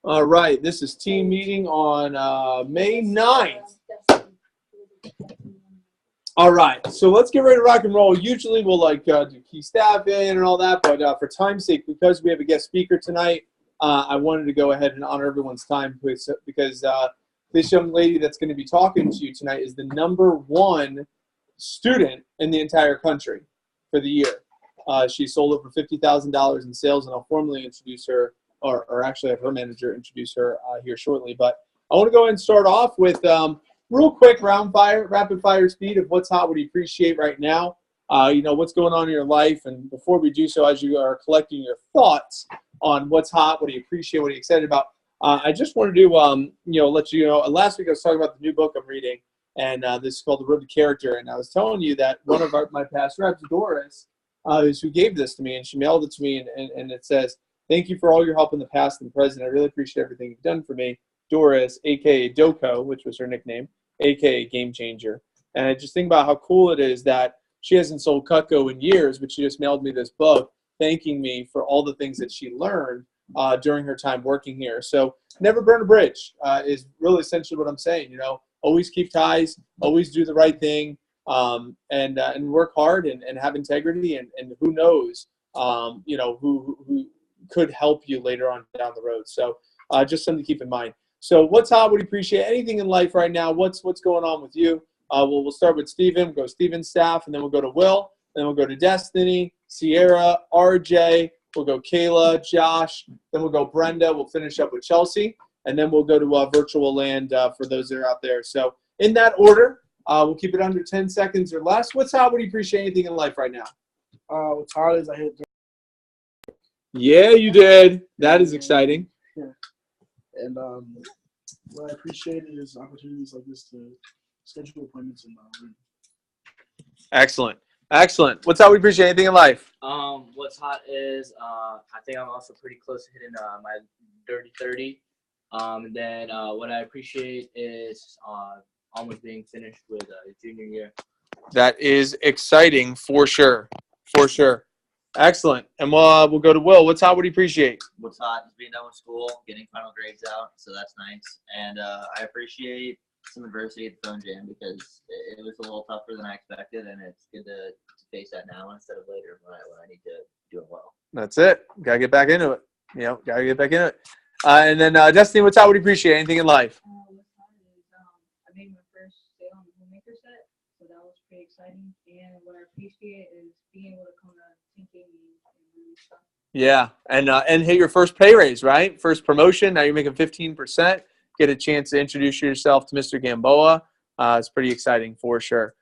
All right, this is team meeting on May 9th. All right, so let's get ready to rock and roll. Usually we'll do key staff in and all that, but for time's sake, because we have a guest speaker tonight, I wanted to go ahead and honor everyone's time because this young lady that's going to be talking to you tonight is the #1 student in the entire country for the year. She sold over $50,000 in sales, and I'll formally introduce her, or actually have her manager introduce her here shortly. But I want to go ahead and start off with real quick rapid fire speed of what's hot, what do you appreciate right now, what's going on in your life. And before we do so, as you are collecting your thoughts on what's hot, what do you appreciate, what are you excited about, I just wanted to let you know, last week I was talking about the new book I'm reading, and this is called The Road to Character. And I was telling you that one of my past reps, Doris, is who gave this to me, and she mailed it to me, and it says, "Thank you for all your help in the past and present. I really appreciate everything you've done for me. Doris, a.k.a. Doko," which was her nickname, a.k.a. Game Changer. And I just think about how cool it is that she hasn't sold Cutco in years, but she just mailed me this book thanking me for all the things that she learned during her time working here. So never burn a bridge is really essentially what I'm saying. Always keep ties, always do the right thing, and work hard and have integrity. And who knows, who could help you later on down the road. So just something to keep in mind. So what's hot? Would you appreciate anything in life right now? What's going on with you? We'll start with Steven. We'll go Steven's staff, and then we'll go to Will. Then we'll go to Destiny, Sierra, RJ. We'll go Kayla, Josh. Then we'll go Brenda. We'll finish up with Chelsea. And then we'll go to virtual land for those that are out there. So in that order, we'll keep it under 10 seconds or less. What's hot? Would you appreciate anything in life right now? What's hot is I hit. Yeah, you did. That is exciting. Yeah. And what I appreciate is opportunities like this to schedule appointments and Excellent. What's hot? We appreciate anything in life. What's hot is I think I'm also pretty close to hitting my dirty 30. And then what I appreciate is almost being finished with junior year. That is exciting for sure. Excellent. And we'll go to Will. What's hot? What do you appreciate? What's hot is being done with school, getting final grades out, so that's nice. And I appreciate some adversity at the phone jam because it was a little tougher than I expected, and it's good to face that now instead of later when I need to do it well. That's it. Gotta get back into it. And then Destiny, what's hot? What do you appreciate? Anything in life? What's hot is I made my first sale on the homemaker set, so that was pretty exciting. And what I appreciate is being able to come to thinking and really stuff. Yeah, and hit your first pay raise, right? First promotion. Now you're making 15%. Get a chance to introduce yourself to Mr. Gamboa. It's pretty exciting for sure.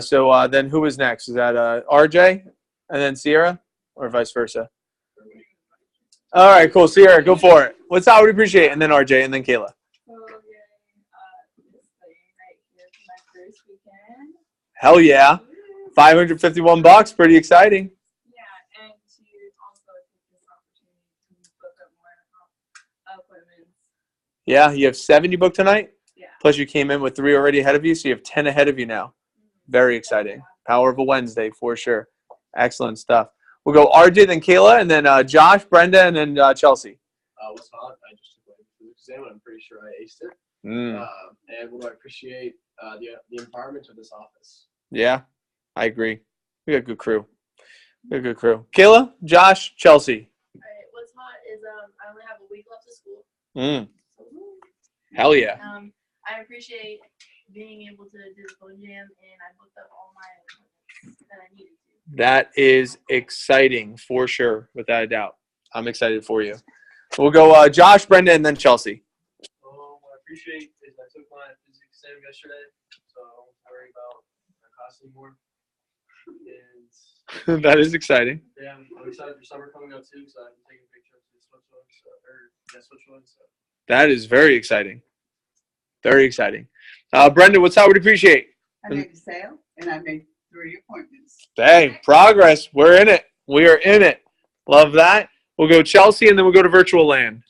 So then who is next? Is that RJ and then Sierra, or vice versa? All right, cool. Sierra, go for it. What's hot? What do you appreciate? And then RJ, and then Kayla. So this thing right here for my first weekend. Hell yeah. $551. Pretty exciting. Yeah, and to also take this opportunity to book up more appointments. Yeah, you have 7 you booked tonight? Yeah. Plus you came in with 3 already ahead of you, so you have 10 ahead of you now. Very exciting. Power of a Wednesday for sure. Excellent stuff. We'll go RJ, then Kayla, and then Josh, Brenda, and then Chelsea. What's hot? I just took my physics exam, and I'm pretty sure I aced it. And what do I appreciate? The environment of this office. Yeah, I agree. We got a good crew. Kayla, Josh, Chelsea. All right, what's hot is I only have a week left of school. Hell yeah. I appreciate being able to do the phone jam, and I booked up all my appointments that I needed to. That is exciting for sure, without a doubt. I'm excited for you. We'll go Josh, Brenda, and then Chelsea. What I appreciate is I took my physics exam yesterday, so I don't worry about my cost anymore. And That is exciting. yeah, I'm excited for summer coming up too, so I'm taking pictures of switch ones. So. That is very exciting. Brenda, what's hot? What do you appreciate? I made a sale, and I made 3 appointments. Dang, progress. We're in it. We are in it. Love that. We'll go Chelsea, and then we'll go to virtual land.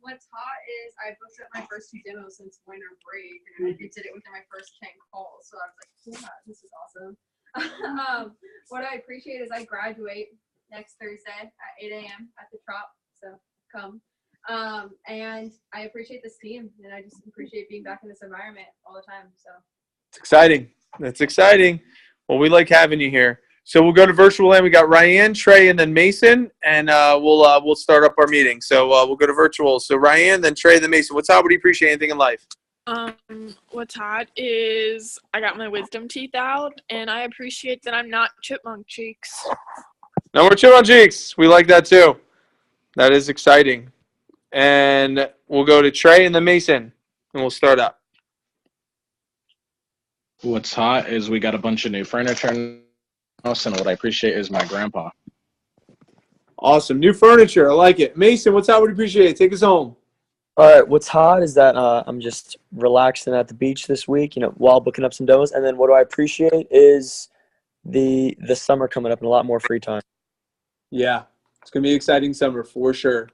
What's hot is I booked up my first 2 demos since winter break, and I did it within my first 10 calls. So I was like, yeah, this is awesome. What I appreciate is I graduate next Thursday at 8 a.m. at the Trop. So come. And I appreciate this team, and I just appreciate being back in this environment all the time. So It's exciting. That's exciting. Well, we like having you here. So we'll go to virtual land. We got Ryan, Trey, and then Mason, and we'll start up our meeting. So we'll go to virtual. So Ryan, then Trey, then Mason. What's hot? What do you appreciate anything in life? What's hot is I got my wisdom teeth out, and I appreciate that I'm not chipmunk cheeks. No more chipmunk cheeks. We like that too. That is exciting. And we'll go to Trey and then Mason, and we'll start up. What's hot is we got a bunch of new furniture in the house, and what I appreciate is my grandpa. Awesome. New furniture. I like it. Mason, what's hot? What do you appreciate? Take us home. All right, what's hot is that I'm just relaxing at the beach this week, while booking up some demos. And then what do I appreciate is the summer coming up and a lot more free time. Yeah, it's going to be an exciting summer for sure.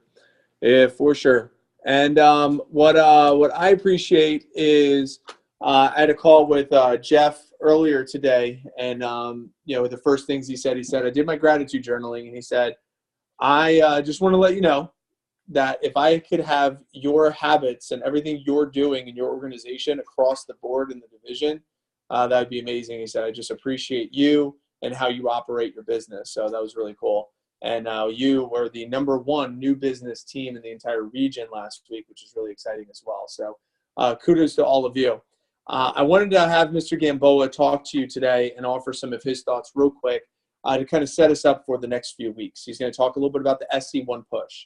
Yeah, for sure. And what I appreciate is I had a call with Jeff earlier today, and the first things he said, I did my gratitude journaling, and he said, I just want to let you know that if I could have your habits and everything you're doing in your organization across the board in the division, that would be amazing. He said, I just appreciate you and how you operate your business. So that was really cool. And you were the #1 new business team in the entire region last week, which is really exciting as well. So kudos to all of you. I wanted to have Mr. Gamboa talk to you today and offer some of his thoughts real quick to kind of set us up for the next few weeks. He's going to talk a little bit about the SC1 push,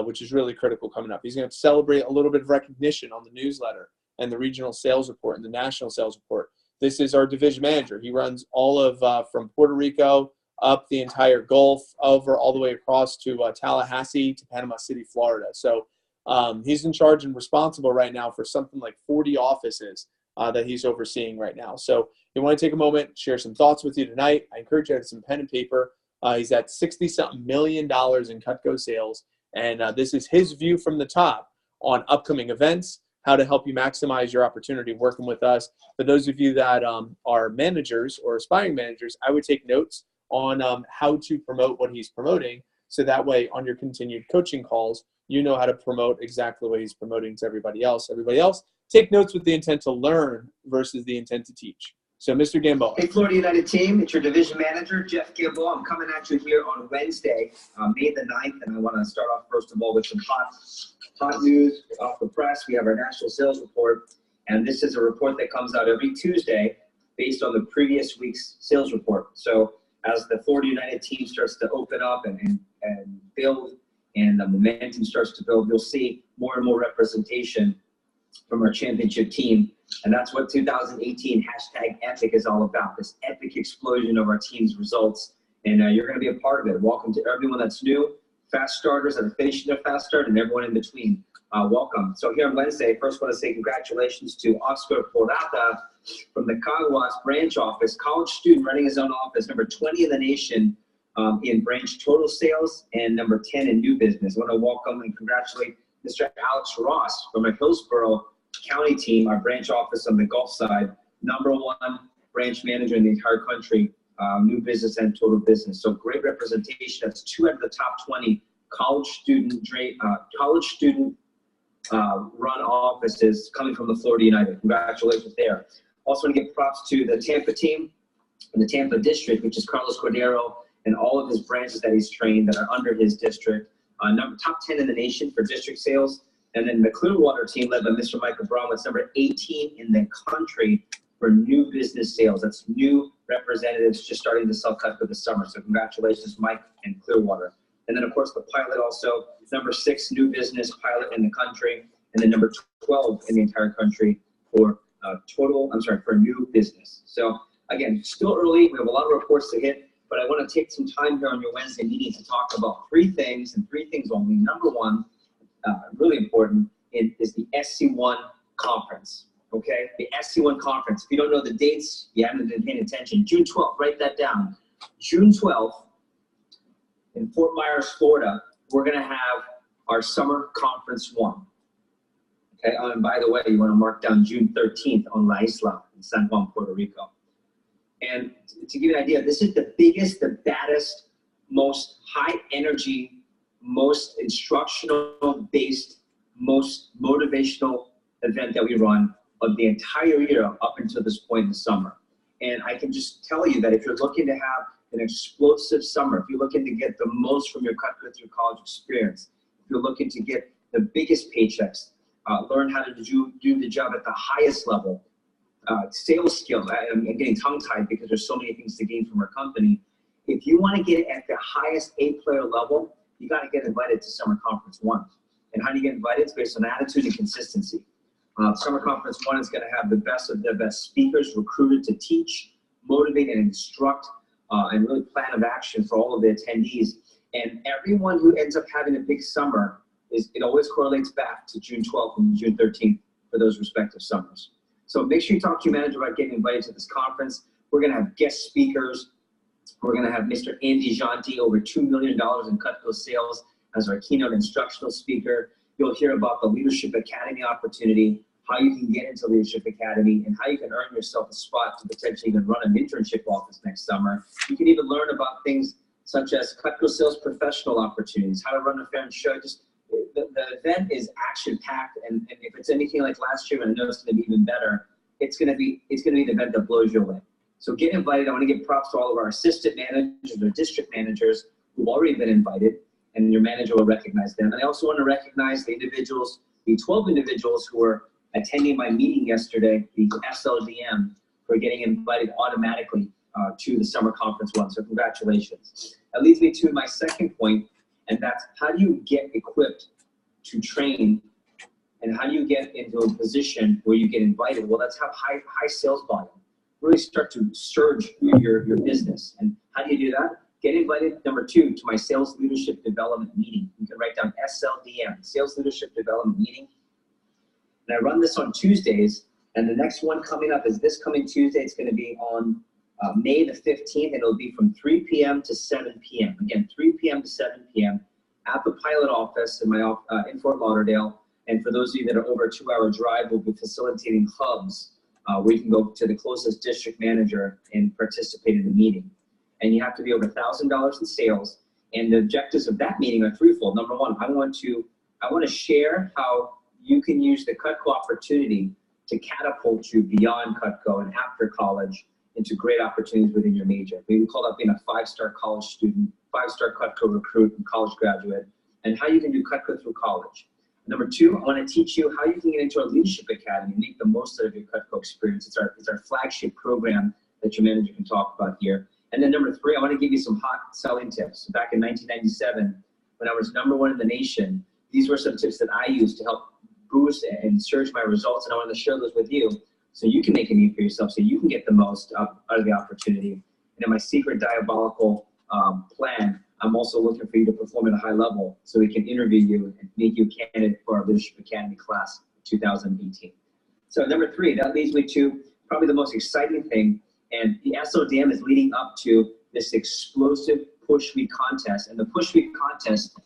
which is really critical coming up. He's going to celebrate a little bit of recognition on the newsletter and the regional sales report and the national sales report. This is our division manager. He runs all of from Puerto Rico up the entire Gulf, over all the way across to Tallahassee to Panama City, Florida. So he's in charge and responsible right now for something like 40 offices that he's overseeing right now. So you want to take a moment, share some thoughts with you tonight. I encourage you to have some pen and paper. He's at $60-something million in Cutco sales. And this is his view from the top on upcoming events, how to help you maximize your opportunity working with us. For those of you that are managers or aspiring managers, I would take notes on how to promote what he's promoting. So that way on your continued coaching calls, you know how to promote exactly what he's promoting to everybody else. Everybody else, take notes with the intent to learn versus the intent to teach. So Mr. Gamboa. Hey, Florida United team, it's your division manager, Jeff Gamboa. I'm coming at you here on Wednesday, May the 9th, and I want to start off first of all with some hot news off the press. We have our national sales report, and this is a report that comes out every Tuesday based on the previous week's sales report. So as the Florida United team starts to open up and build, and the momentum starts to build, you'll see more and more representation from our championship team. And that's what 2018 #Epic is all about, this epic explosion of our team's results. And you're going to be a part of it. Welcome to everyone that's new, fast starters that are finishing their fast start, and everyone in between. Welcome. So here on Wednesday, first want to say congratulations to Oscar Porata from the Caguas branch office, college student running his own office, number 20 in the nation in branch total sales and number 10 in new business. I want to welcome and congratulate Mr. Alex Ross from our Hillsborough County team, our branch office on the Gulf side, #1 branch manager in the entire country, new business and total business. So great representation. That's 2 out of the top 20 college student run offices coming from the Florida United. Congratulations there. Also want to give props to the Tampa team and the Tampa district, which is Carlos Cordero and all of his branches that he's trained that are under his district. Top 10 in the nation for district sales. And then the Clearwater team led by Mr. Michael Bromwitz, number 18 in the country for new business sales. That's new representatives just starting to sell Cutco this summer. So congratulations, Mike and Clearwater. And then, of course, the pilot also, number 6 new business pilot in the country, and then number 12 in the entire country for for new business. So again, still early. We have a lot of reports to hit, but I want to take some time here on your Wednesday meeting to talk about 3 things and 3 things only. Number 1, really important, is the SC1 conference. Okay, the SC1 conference. If you don't know the dates, you haven't been paying attention. June 12th, write that down. June 12th in Fort Myers, Florida, we're going to have our summer conference 1. Okay, and by the way, you want to mark down June 13th on La Isla in San Juan, Puerto Rico. And to give you an idea, this is the biggest, the baddest, most high energy most instructional based, most motivational event that we run of the entire year up until this point in the summer. And I can just tell you that if you're looking to have an explosive summer, if you're looking to get the most from your Cutco through college experience, if you're looking to get the biggest paychecks, learn how to do the job at the highest level, sales skill, I'm getting tongue-tied because there's so many things to gain from our company. If you want to get it at the highest A-player level, you got to get invited to Summer Conference 1. And how do you get invited? It's based on attitude and consistency. Summer Conference 1 is going to have the best of the best speakers recruited to teach, motivate, and instruct, and really plan of action for all of the attendees. And everyone who ends up having a big summer, it always correlates back to June 12th and June 13th for those respective summers. So make sure you talk to your manager about getting invited to this conference. We're going to have guest speakers. We're going to have Mr. Andy Janti, over $2 million in Cutco sales, as our keynote instructional speaker. You'll hear about the Leadership Academy opportunity, how you can get into Leadership Academy, and how you can earn yourself a spot to potentially even run an internship office next summer. You can even learn about things such as Cutco sales professional opportunities, how to run a fair and show. Just the event is action-packed, and if it's anything like last year, and I know it's going to be even better, it's going to be an event that blows you away. So get invited. I want to give props to all of our assistant managers or district managers who've already been invited, and your manager will recognize them. And I also want to recognize the individuals, the 12 individuals who were attending my meeting yesterday, the SLDM, for getting invited automatically to the Summer Conference 1. So congratulations. That leads me to my second point, and that's how do you get equipped to train, and how do you get into a position where you get invited? Well, that's have high sales volume. Really start to surge your business. And how do you do that? Get invited, number 2, to my Sales Leadership Development Meeting. You can write down SLDM, Sales Leadership Development Meeting. And I run this on Tuesdays, and the next one coming up is this coming Tuesday. It's going to be on May the 15th, and it'll be from 3 p.m. to 7 p.m. Again, 3 p.m. to 7 p.m. at the pilot office in Fort Lauderdale. And for those of you that are over a 2-hour drive, we'll be facilitating hubs where you can go to the closest district manager and participate in the meeting. And you have to be over $1,000 in sales. And the objectives of that meeting are threefold. Number 1, I want to share how you can use the Cutco opportunity to catapult you beyond Cutco and after college into great opportunities within your major. We call that being a 5-star college student, 5-star Cutco recruit and college graduate, and how you can do Cutco through college. Number 2, I want to teach you how you can get into our Leadership Academy and make the most out of your Cutco experience. It's our flagship program that your manager can talk about here. And then number 3, I want to give you some hot selling tips. Back in 1997, when I was #1 in the nation, these were some tips that I used to help boost and surge my results, and I want to share those with you so you can make a name for yourself, so you can get the most out of the opportunity. And in my secret diabolical plan, I'm also looking for you to perform at a high level so we can interview you and make you a candidate for our Leadership Academy class 2018. So number 3, that leads me to probably the most exciting thing, and the SODM is leading up to this explosive Push Week contest. And the Push Week contest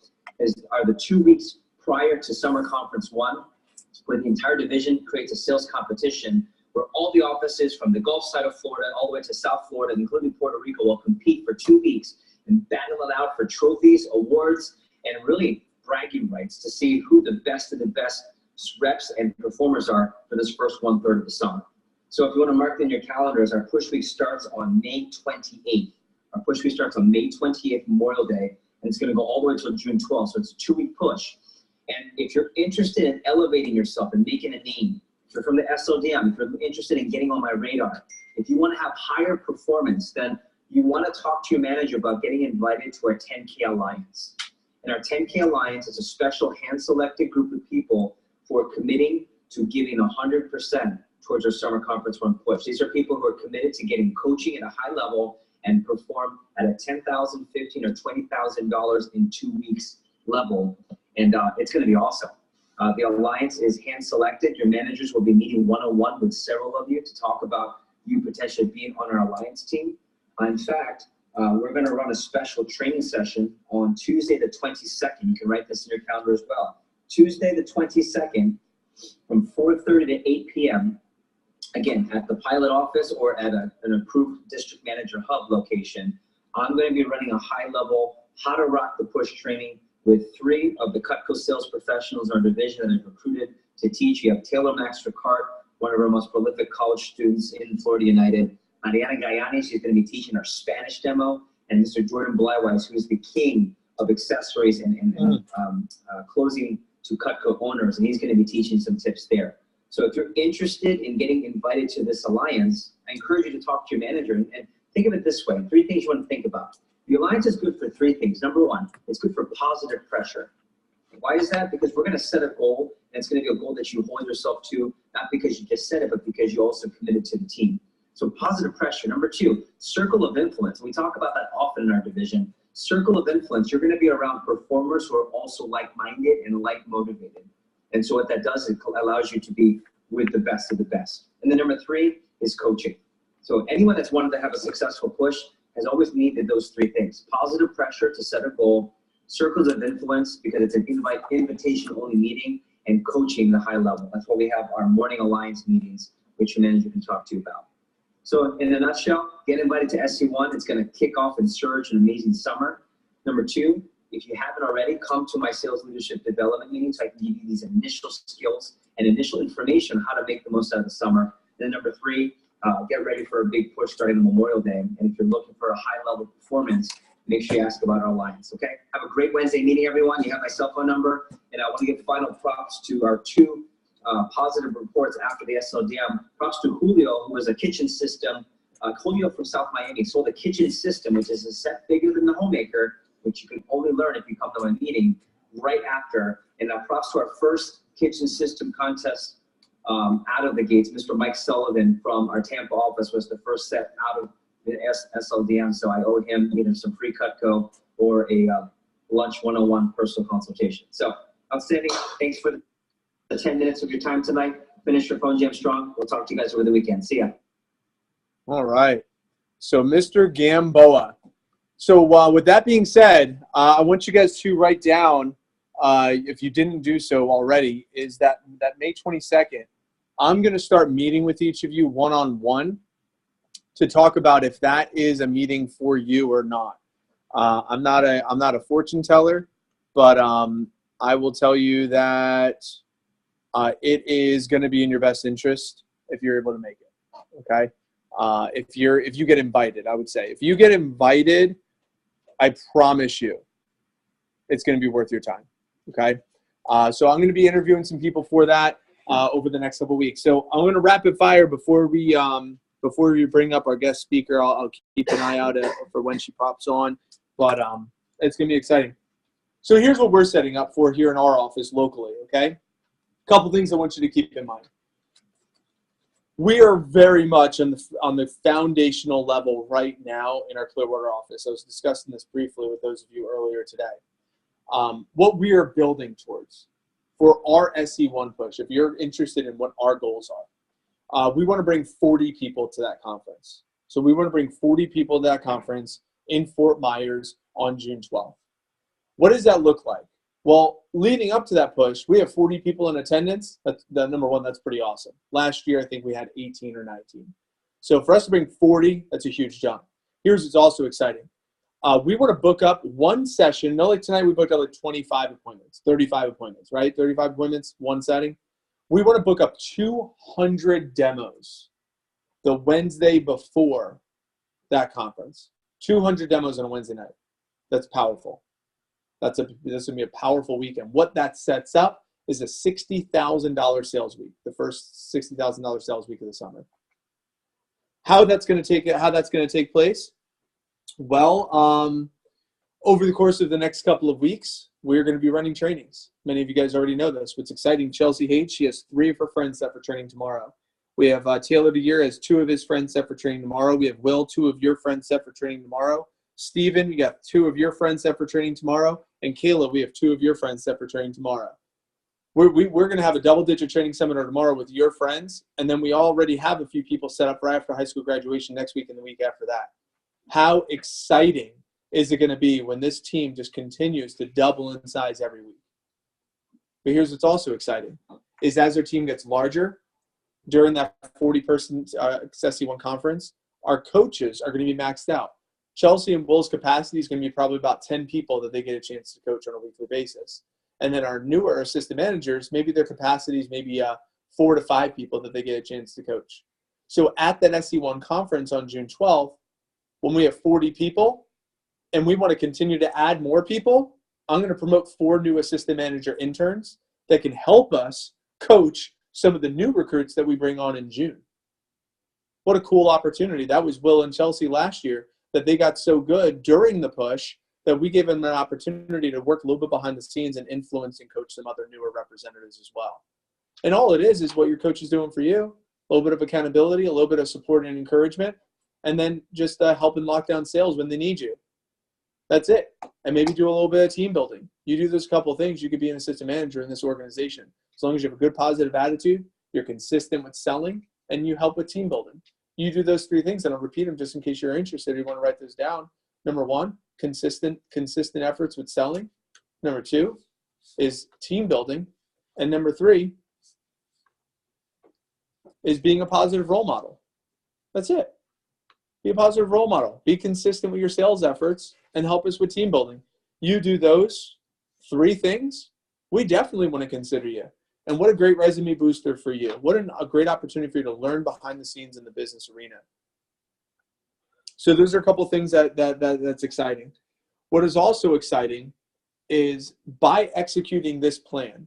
are the 2 weeks prior to Summer Conference 1, where the entire division creates a sales competition where all the offices from the Gulf side of Florida all the way to South Florida, including Puerto Rico, will compete for 2 weeks and battle it out for trophies, awards, and really bragging rights to see who the best of the best reps and performers are for this first 1/3 of the summer. So if you want to mark in your calendars, our Push Week starts on May 28th. Our Push Week starts on May 28th, Memorial Day, and it's going to go all the way until June 12th. So it's a 2-week push. And if you're interested in elevating yourself and making a name, if you're from the SODM, if you're interested in getting on my radar, if you want to have higher performance, then you want to talk to your manager about getting invited to our 10K Alliance. And our 10K Alliance is a special hand-selected group of people who are committing to giving 100% towards our Summer Conference 1 push. These are people who are committed to getting coaching at a high level and perform at a $10,000, $15,000, or $20,000 in 2 weeks level. And it's going to be awesome. The Alliance is hand-selected. Your managers will be meeting one-on-one with several of you to talk about you potentially being on our Alliance team. In fact, we're going to run a special training session on Tuesday the 22nd. You can write this in your calendar as well. Tuesday the 22nd from 4:30 to 8 p.m. Again, at the pilot office or at an approved district manager hub location. I'm going to be running a high-level how to rock the push training with 3 of the Cutco sales professionals in our division that have recruited to teach. You have Taylor Max Ricard, one of our most prolific college students in Florida United. Mariana Gayani, she's going to be teaching our Spanish demo. And Mr. Jordan Blywise, who is the king of accessories and closing to Cutco owners, and he's going to be teaching some tips there. So if you're interested in getting invited to this alliance, I encourage you to talk to your manager and think of it this way. 3 things you want to think about. The alliance is good for 3 things. Number 1, it's good for positive pressure. Why is that? Because we're going to set a goal, and it's going to be a goal that you hold yourself to, not because you just said it, but because you also committed to the team. So positive pressure. Number 2, circle of influence. We talk about that often in our division. Circle of influence. You're going to be around performers who are also like-minded and like-motivated. And so what that does, it allows you to be with the best of the best. And then number 3 is coaching. So anyone that's wanted to have a successful push has always needed those 3 things. Positive pressure to set a goal, circles of influence because it's an invitation-only meeting, and coaching the high level. That's why we have our morning alliance meetings, which your manager can talk to you about. So in a nutshell, get invited to SC1. It's going to kick off and surge an amazing summer. Number 2, if you haven't already, come to my sales leadership development meeting so I can give you these initial skills and initial information on how to make the most out of the summer. Then number 3, get ready for a big push starting on Memorial Day. And if you're looking for a high-level performance, make sure you ask about our alliance, okay? Have a great Wednesday meeting, everyone. You have my cell phone number. And I want to give final props to our 2 positive reports after the SLDM. Props to Julio, who was a kitchen system. Julio from South Miami sold a kitchen system, which is a set bigger than the Homemaker, which you can only learn if you come to a meeting right after. And props to our first kitchen system contest out of the gates. Mr. Mike Sullivan from our Tampa office was the first set out of the SLDM, so I owe him either some free Cutco or a lunch 101 personal consultation. So outstanding. Thanks for the 10 minutes of your time tonight. Finish your phone jam strong. We'll talk to you guys over the weekend. See ya. All right. So Mr. Gamboa. So with that being said, I want you guys to write down, if you didn't do so already, is that May 22nd, I'm going to start meeting with each of you one-on-one to talk about if that is a meeting for you or not. I'm not a fortune teller, but I will tell you that it is going to be in your best interest if you're able to make it. Okay. If you get invited, I would say if you get invited, I promise you, it's going to be worth your time. Okay. So I'm going to be interviewing some people for that over the next couple of weeks. So I'm going to rapid fire before we bring up our guest speaker. I'll keep an eye out for when she pops on, but it's going to be exciting. So here's what we're setting up for here in our office locally. Okay. A couple things I want you to keep in mind. We are very much on the foundational level right now in our Clearwater office. I was discussing this briefly with those of you earlier today. What we are building towards for our SC1 push, if you're interested in what our goals are, we want to bring 40 people to that conference. So we want to bring 40 people to that conference in Fort Myers on June 12th. What does that look like? Well, leading up to that push, we have 40 people in attendance. That's number one. That's pretty awesome. Last year, I think we had 18 or 19. So for us to bring 40, that's a huge jump. Here's what's also exciting. We want to book up one session. No, like tonight we booked up like 25 appointments, 35 appointments, right? 35 appointments, one setting. We want to book up 200 demos the Wednesday before that conference. 200 demos on a Wednesday night. That's powerful. This is going to be a powerful weekend. What that sets up is a $60,000 sales week, the first $60,000 sales week of the summer. How that's going to take place? Well, over the course of the next couple of weeks, we're going to be running trainings. Many of you guys already know this. What's exciting, Chelsea Hayes, she has 3 of her friends set for training tomorrow. We have Taylor DeGear has 2 of his friends set for training tomorrow. We have Will, 2 of your friends set for training tomorrow. Steven, you got 2 of your friends set for training tomorrow. And Kayla, we have 2 of your friends set for training tomorrow. We're going to have a double-digit training seminar tomorrow with your friends, and then we already have a few people set up right after high school graduation next week and the week after that. How exciting is it going to be when this team just continues to double in size every week? But here's what's also exciting, is as our team gets larger, during that 40-person SC1 conference, our coaches are going to be maxed out. Chelsea and Will's capacity is going to be probably about 10 people that they get a chance to coach on a weekly basis. And then our newer assistant managers, maybe their capacity is maybe 4 to 5 people that they get a chance to coach. So at that SC1 conference on June 12th, when we have 40 people and we want to continue to add more people, I'm going to promote 4 new assistant manager interns that can help us coach some of the new recruits that we bring on in June. What a cool opportunity. That was Will and Chelsea last year, that they got so good during the push that we gave them an opportunity to work a little bit behind the scenes and influence and coach some other newer representatives as well. And all it is what your coach is doing for you, a little bit of accountability, a little bit of support and encouragement, and then just helping lock down sales when they need you. That's it. And maybe do a little bit of team building. You do those couple of things, you could be an assistant manager in this organization. As long as you have a good positive attitude, you're consistent with selling, and you help with team building. You do those 3 things, and I'll repeat them just in case you're interested. You want to write those down. Number 1, consistent efforts with selling. Number 2 is team building. And number 3 is being a positive role model. That's it. Be a positive role model. Be consistent with your sales efforts and help us with team building. You do those 3 things, we definitely want to consider you. And what a great resume booster for you. What a great opportunity for you to learn behind the scenes in the business arena. So those are a couple of things that's exciting. What is also exciting is by executing this plan,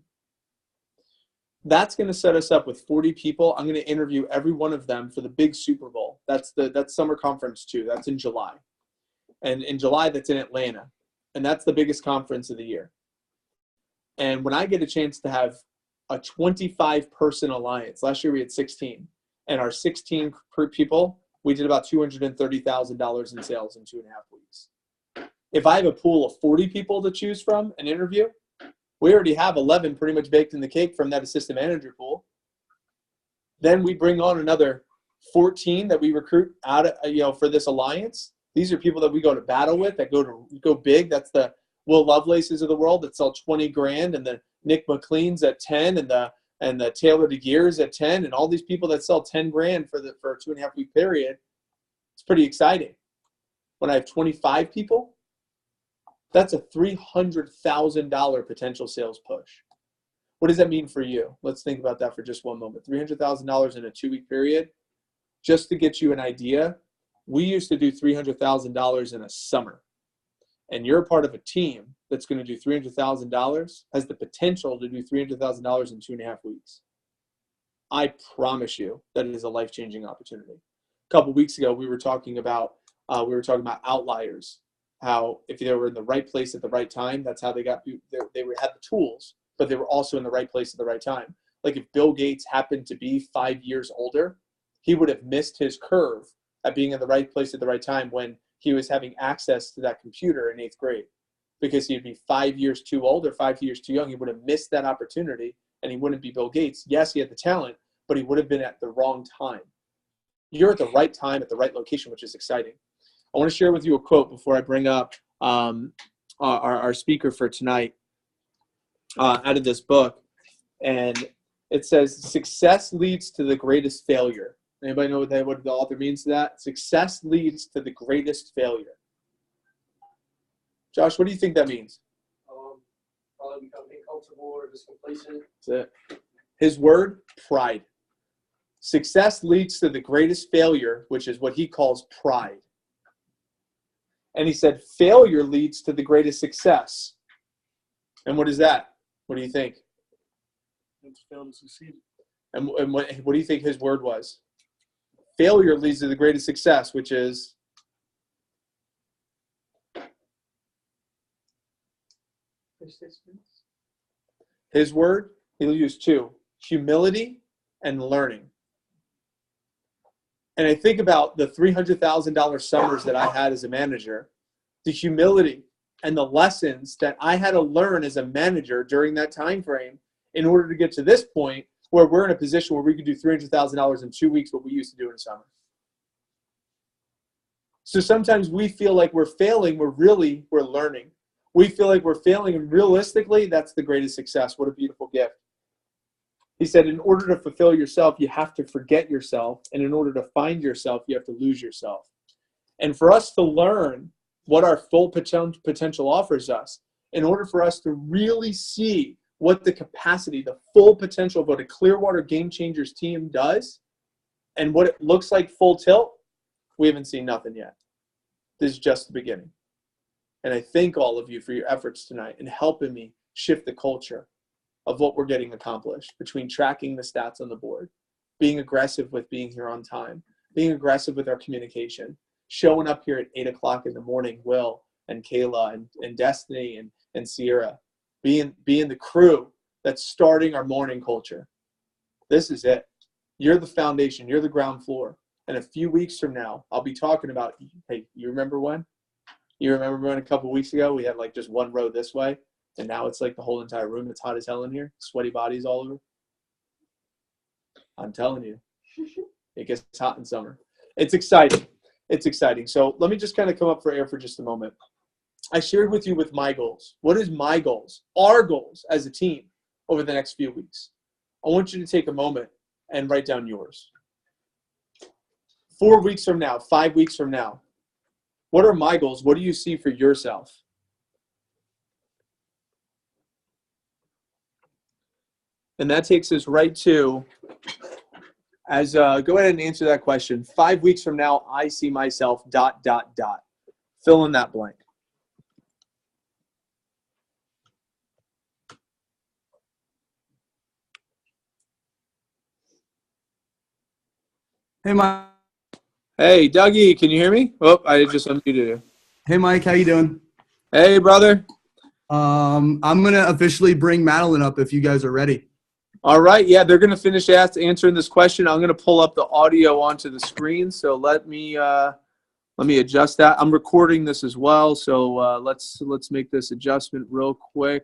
that's going to set us up with 40 people. I'm going to interview every one of them for the big Super Bowl. That's Summer Conference 2. That's in July. And in July, that's in Atlanta. And that's the biggest conference of the year. And when I get a chance to have a 25-person alliance, last year we had 16. And our 16 people, we did about $230,000 in sales in 2.5 weeks. If I have a pool of 40 people to choose from and interview, we already have 11 pretty much baked in the cake from that assistant manager pool. Then we bring on another 14 that we recruit out of, for this alliance. These are people that we go to battle with, that go big. That's the Will Lovelaces of the world that sell $20,000, and the Nick McLean's at 10, and the Taylor DeGears at 10, and all these people that sell $10,000 for a 2.5 week period. It's pretty exciting. When I have 25 people, that's a $300,000 potential sales push. What does that mean for you? Let's think about that for just one moment. $300,000 in a 2-week period. Just to get you an idea, we used to do $300,000 in a summer. And you're a part of a team that's going to do $300,000, has the potential to do $300,000 in 2.5 weeks. I promise you that it is a life-changing opportunity. A couple weeks ago, we were talking about outliers. How if they were in the right place at the right time, that's how they had the tools, but they were also in the right place at the right time. Like if Bill Gates happened to be 5 years older, he would have missed his curve at being in the right place at the right time when he was having access to that computer in 8th grade, because he'd be 5 years too old or 5 years too young. He would have missed that opportunity, and he wouldn't be Bill Gates. Yes, he had the talent, but he would have been at the wrong time. You're at the right time at the right location, which is exciting. I want to share with you a quote before I bring up our speaker for tonight out of this book. And it says, success leads to the greatest failure. Anybody know what the author means to that? Success leads to the greatest failure. Josh, what do you think that means? Probably becoming comfortable or just complacent. That's it. His word, pride. Success leads to the greatest failure, which is what he calls pride. And he said, failure leads to the greatest success. And what is that? What do you think? It's fail to succeed. And what do you think his word was? Failure leads to the greatest success, which is his word. He'll use 2: humility and learning. And I think about the $300,000 summers that I had as a manager, the humility and the lessons that I had to learn as a manager during that time frame in order to get to this point where we're in a position where we could do $300,000 in 2 weeks, what we used to do in a summer. So sometimes we feel like we're failing, we're learning. We feel like we're failing, and realistically, that's the greatest success. What a beautiful gift. He said, in order to fulfill yourself, you have to forget yourself. And in order to find yourself, you have to lose yourself. And for us to learn what our full potential offers us, in order for us to really see what the capacity, the full potential of what a Clearwater Game Changers team does and what it looks like full tilt, we haven't seen nothing yet. This is just the beginning. And I thank all of you for your efforts tonight in helping me shift the culture of what we're getting accomplished between tracking the stats on the board, being aggressive with being here on time, being aggressive with our communication, showing up here at 8 o'clock in the morning, Will and Kayla and Destiny and Sierra, being the crew that's starting our morning culture. This is it. You're the foundation. You're the ground floor. And a few weeks from now, I'll be talking about, hey, you remember when? You remember when a couple weeks ago we had like just one row this way, and now it's like the whole entire room. It's hot as hell in here. Sweaty bodies all over. I'm telling you, it gets hot in summer. It's exciting. It's exciting. So let me just kind of come up for air for just a moment. I shared with you with my goals. What is my goals? Our goals as a team over the next few weeks. I want you to take a moment and write down yours. 4 weeks from now, 5 weeks from now, what are my goals? What do you see for yourself? And that takes us right to, go ahead and answer that question. 5 weeks from now, I see myself ... Fill in that blank. Hey, Mike. Hey, Dougie, can you hear me? Oh, I just unmuted you. Hey, Mike, how you doing? Hey, brother. I'm gonna officially bring Madeline up if you guys are ready. All right, yeah, they're gonna finish answering this question. I'm gonna pull up the audio onto the screen, so let me adjust that. I'm recording this as well, so let's make this adjustment real quick.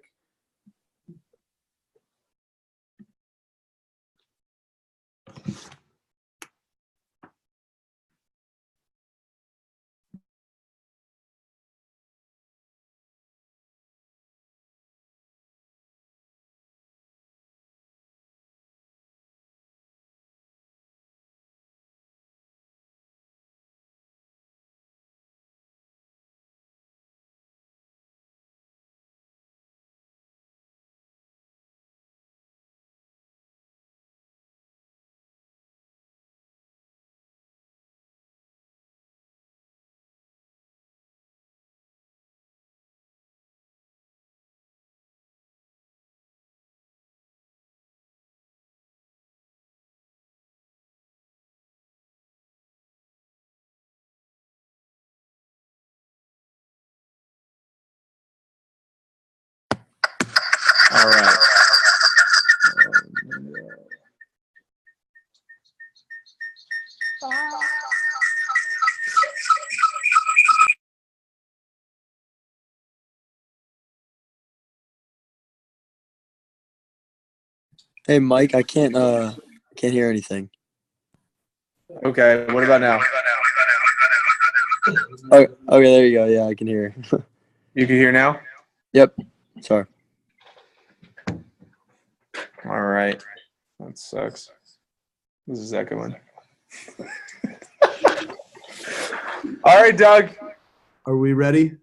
All right. Hey, Mike, I can't hear anything. Okay, what about now? Oh, okay, there you go. Yeah, I can hear. You can hear now? Yep. Sorry. All right. That sucks. This is echoing. All right, Doug. Are we ready?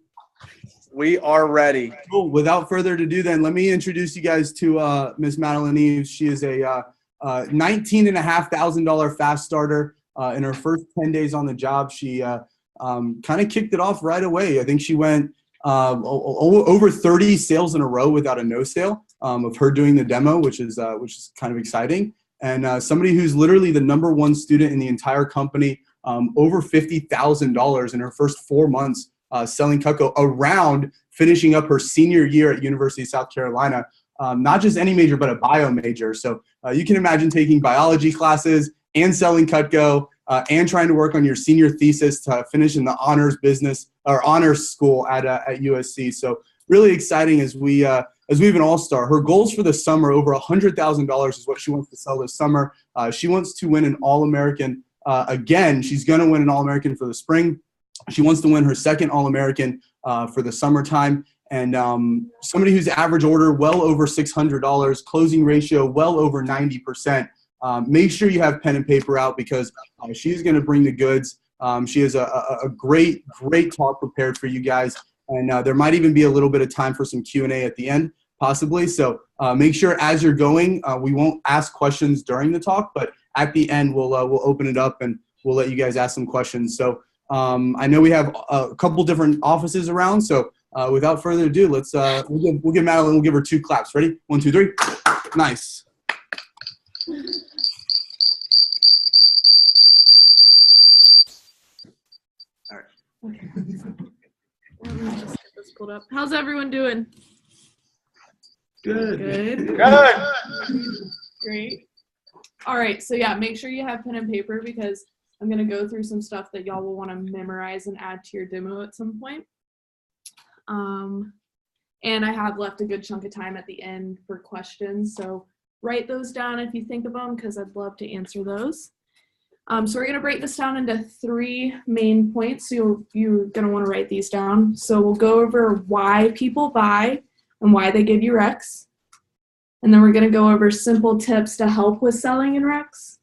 We are ready. Cool. Without further ado, then, let me introduce you guys to Miss Madeline Eves. She is a $19,500 fast starter. In her first 10 days on the job, she kind of kicked it off right away. I think she went over 30 sales in a row without a no sale of her doing the demo, which is kind of exciting. And somebody who's literally the #1 student in the entire company, over $50,000 in her first 4 months selling Cutco, around finishing up her senior year at University of South Carolina. Not just any major, but a bio major. So you can imagine taking biology classes and selling Cutco and trying to work on your senior thesis to finish in the honors business or honors school at USC. So really exciting as we have an all-star. Her goals for the summer, over $100,000 is what she wants to sell this summer. She wants to win an All-American again. She's going to win an All-American for the spring. She wants to win her second All-American for the summertime. And somebody whose average order well over $600, closing ratio well over 90%. Make sure you have pen and paper out because she's going to bring the goods. She has a great talk prepared for you guys, and there might even be a little bit of time for some Q&A at the end, possibly. So make sure as you're going, we won't ask questions during the talk, but at the end we'll open it up and we'll let you guys ask some questions. So I know we have a couple different offices around, so without further ado, let's we'll give Madeline, we'll give her 2 claps. Ready? 1, 2, 3. Nice. Okay. Let me just get this pulled up. How's everyone doing? Good. Good. Great. All right. So yeah, make sure you have pen and paper because I'm going to go through some stuff that y'all will want to memorize and add to your demo at some point. And I have left a good chunk of time at the end for questions. So write those down if you think of them because I'd love to answer those. So we're going to break this down into 3 main points. So you're going to want to write these down. So we'll go over why people buy and why they give you recs. And then we're going to go over simple tips to help with selling in recs.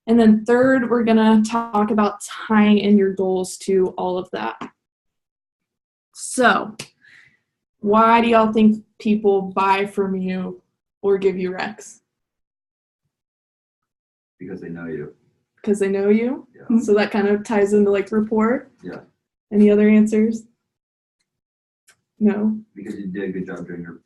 And then third, we're going to talk about tying in your goals to all of that. So why do y'all think people buy from you or give you recs? Because they know you. Because they know you? Yeah. So that kind of ties into like rapport? Yeah. Any other answers? No? Because you did a good job during your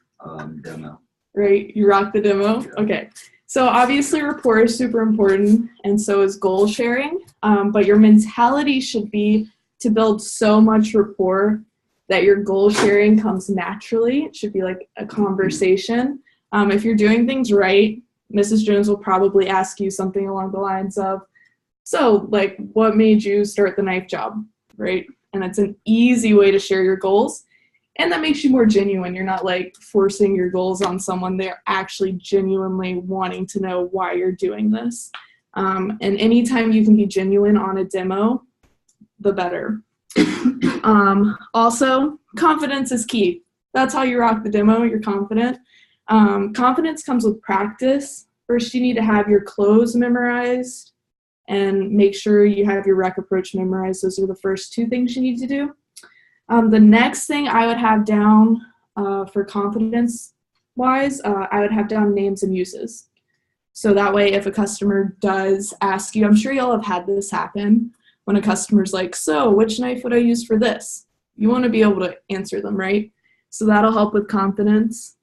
demo. Right? You rock the demo? Yeah. Okay. So obviously rapport is super important and so is goal sharing. But your mentality should be to build so much rapport that your goal sharing comes naturally. It should be like a conversation. If you're doing things right, Mrs. Jones will probably ask you something along the lines of, so like what made you start the knife job, right? And it's an easy way to share your goals. And that makes you more genuine. You're not like forcing your goals on someone. They're actually genuinely wanting to know why you're doing this. And anytime you can be genuine on a demo, the better. Also, confidence is key. That's how you rock the demo. You're confident. Confidence comes with practice. First, you need to have your close memorized and make sure you have your rec approach memorized. Those are the first 2 things you need to do. The next thing I would have down for confidence-wise, I would have down names and uses. So that way, if a customer does ask you, I'm sure y'all have had this happen, when a customer's like, so which knife would I use for this? You want to be able to answer them, right? So that'll help with confidence.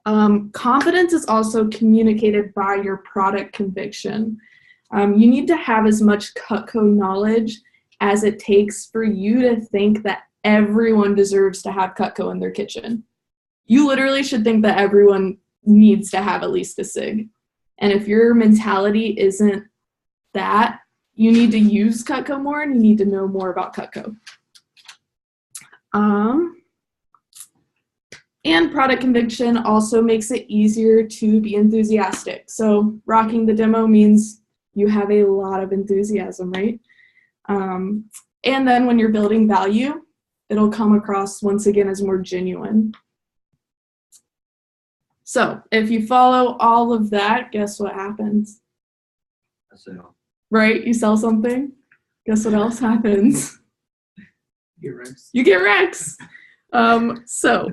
Confidence is also communicated by your product conviction. You need to have as much Cutco knowledge as it takes for you to think that everyone deserves to have Cutco in their kitchen. You literally should think that everyone needs to have at least a SIG. And if your mentality isn't that, you need to use Cutco more and you need to know more about Cutco. And product conviction also makes it easier to be enthusiastic. So rocking the demo means you have a lot of enthusiasm, right? And then when you're building value, it'll come across once again as more genuine. So if you follow all of that, guess what happens? A sale. Right? You sell something. Guess what else happens? You get recs. You get recs. So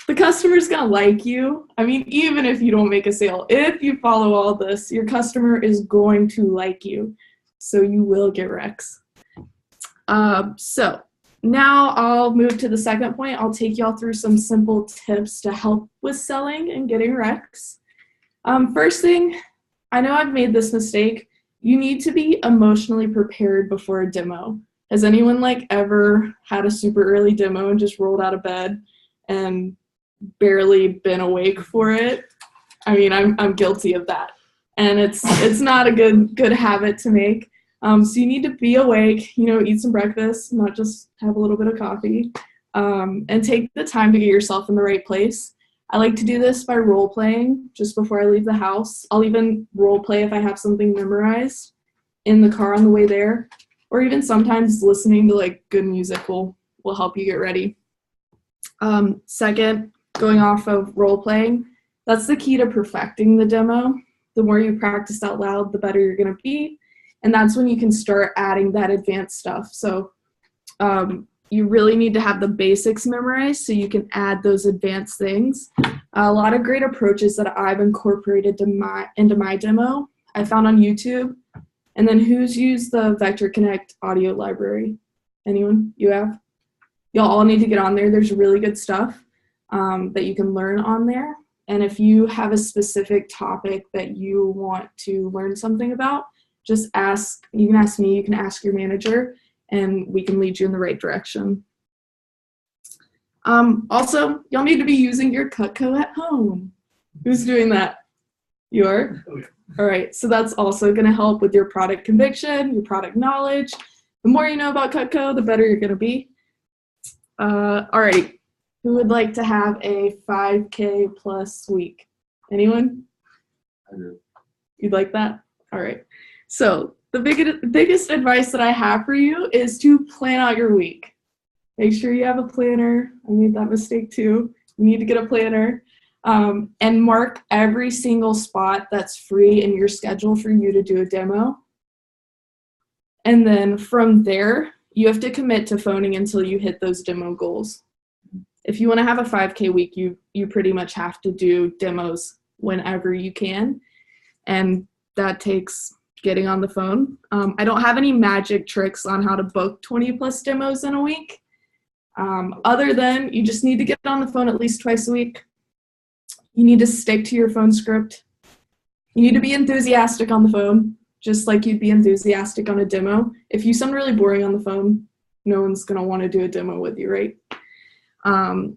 the customer's gonna like you. I mean, even if you don't make a sale, if you follow all this, your customer is going to like you. So you will get recs. So now I'll move to the second point. I'll take y'all through some simple tips to help with selling and getting recs. First thing, I know I've made this mistake. You need to be emotionally prepared before a demo. Has anyone like ever had a super early demo and just rolled out of bed and barely been awake for it? I mean, I'm guilty of that. And it's not a good habit to make. So you need to be awake, eat some breakfast, not just have a little bit of coffee, and take the time to get yourself in the right place. I like to do this by role playing just before I leave the house. I'll even role play if I have something memorized in the car on the way there, or even sometimes listening to like good music will help you get ready. Second, going off of role playing, that's the key to perfecting the demo. The more you practice out loud, the better you're going to be. And that's when you can start adding that advanced stuff. So you really need to have the basics memorized so you can add those advanced things. A lot of great approaches that I've incorporated into my demo I found on YouTube. And then who's used the Vector Connect audio library? Anyone? You have? Y'all all need to get on there. There's really good stuff that you can learn on there. And if you have a specific topic that you want to learn something about, just ask. You can ask me, you can ask your manager, and we can lead you in the right direction. Also, y'all need to be using your Cutco at home. Who's doing that? You are? Oh, yeah. All right, so that's also going to help with your product conviction, your product knowledge. The more you know about Cutco, the better you're going to be. Alrighty, who would like to have a 5K plus week? Anyone? I do. You'd like that? All right. So the biggest advice that I have for you is to plan out your week. Make sure you have a planner. I made that mistake too. You need to get a planner. And mark every single spot that's free in your schedule for you to do a demo. And then from there, you have to commit to phoning until you hit those demo goals. If you want to have a 5K week, you pretty much have to do demos whenever you can. And that takes getting on the phone. I don't have any magic tricks on how to book 20 plus demos in a week. Other than you just need to get on the phone at least twice a week. You need to stick to your phone script. You need to be enthusiastic on the phone, just like you'd be enthusiastic on a demo. If you sound really boring on the phone, no one's going to want to do a demo with you, right? And